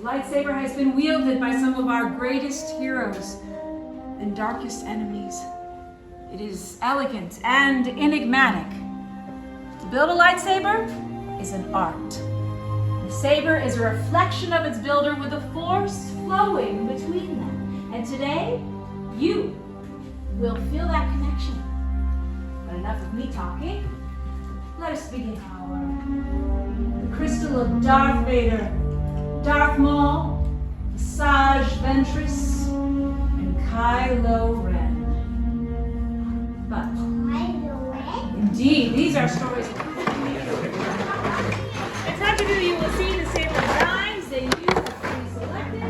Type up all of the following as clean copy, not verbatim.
lightsaber has been wielded by some of our greatest heroes and darkest enemies. It is elegant and enigmatic. To build a lightsaber is an art. The saber is a reflection of its builder with a force flowing between them. And today, you will feel that connection. But enough of me talking. Let us begin. The crystal of Darth Vader, Darth Maul, Saj Ventress, and Kylo Ren. But indeed, these are stories. In front of you will see the saber designs they use to be selected.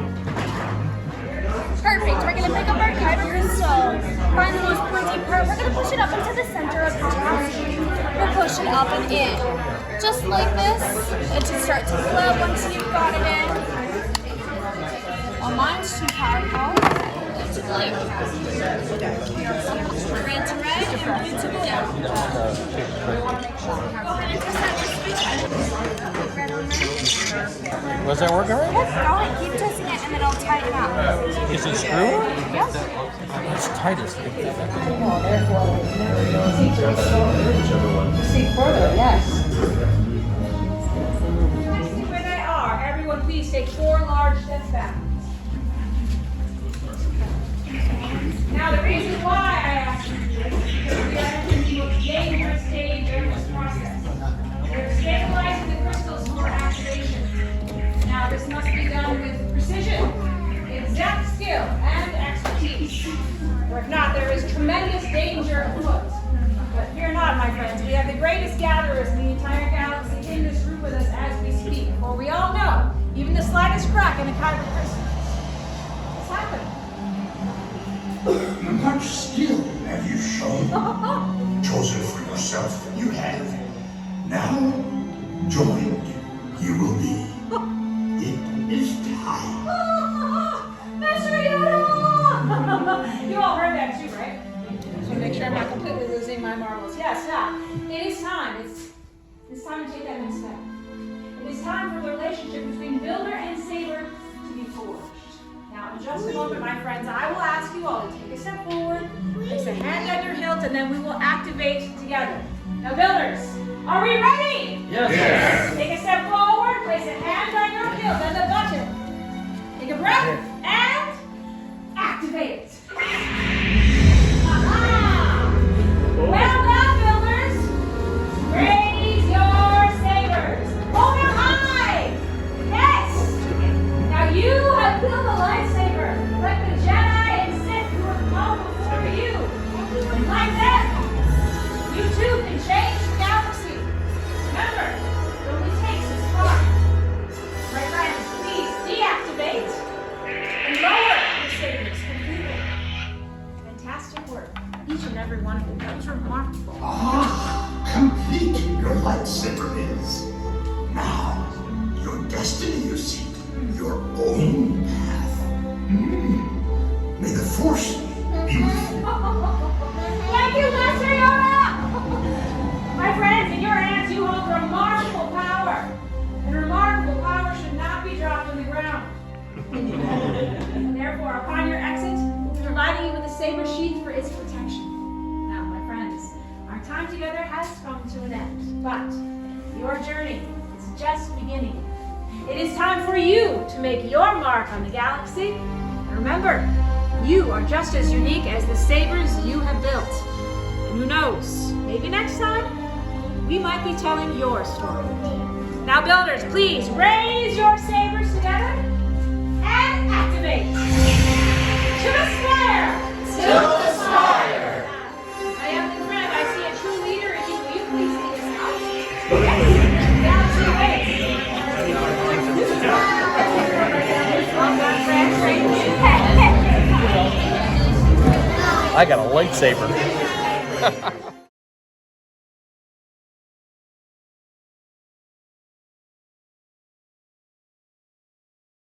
Perfect. We're gonna pick up our kyber crystal. Find the most pointy part. We're gonna push it up into the center of the top. We'll push it up and in. Just like this. It should start to flow once you've got it in. Well, mine's too powerful. It's blue. Red to red and blue to blue. Go ahead and press that switch. Red on there. Was that working right? Yes, go ahead. Keep twisting it and then it'll tighten up. Is it screw? Yes. It's tight as heck. Well, therefore, see further, yes. Where they are, everyone please take 4 large steps back. Now, the reason why I asked you to do this is because we are entering the most dangerous stage of this process. We're stabilizing the crystals for activation. Now, this must be done with precision, exact skill, and expertise. Or if not, there is tremendous danger afoot. But fear not, my friends. We have the greatest gatherers in the entire galaxy in this room with us as we speak. For we all know, even the slightest crack in a kyber crystal. What's happened? Much skill have you shown. Chosen for yourself, you have. Now, joined you will be. It is time. Master Yoda! You all heard that too, right? Just want to make sure I'm not completely losing my marbles. Yes, yeah. It is time. It's time to take that next step. It is time for the relationship between builder and saber to be forged. Now, in just a moment, my friends, I will ask you all to take a step forward, place a hand on your hilt, and then we will activate together. Now, builders, are we ready? Yes. Take a step forward, place a hand on your hilt and the button. Take a breath and activate. Aha! Well done, builders. Raise your sabers. Hold them high. Yes. Now you have built a lightsaber like the Jedi and Sith who have come before you. And like them, you too can change the galaxy. Remember, it only takes a spark. My friends, please deactivate and lower your sabers completely. Fantastic work, each and every one of them. That was remarkable. Complete your lightsaber is. Now, your destiny you seek, your own path. May the Force be with you. Thank you, Master Yoda! My friends, in your hands you hold remarkable power. And remarkable power should not be dropped on the ground. And therefore, upon your exit, we'll be providing you with a saber sheath for its protection. Now, my friends, our time together has come to an end, but your journey is just beginning. It is time for you to make your mark on the galaxy. And remember, you are just as unique as the sabers you have built. And who knows, maybe next time, we might be telling your story. Now, builders, please raise your sabers together and activate. To the spire! To the spire! My young friend, I see a true leader in you. Will you please lead us out? Yes. Galaxy waits. Well done, friends. I got a lightsaber.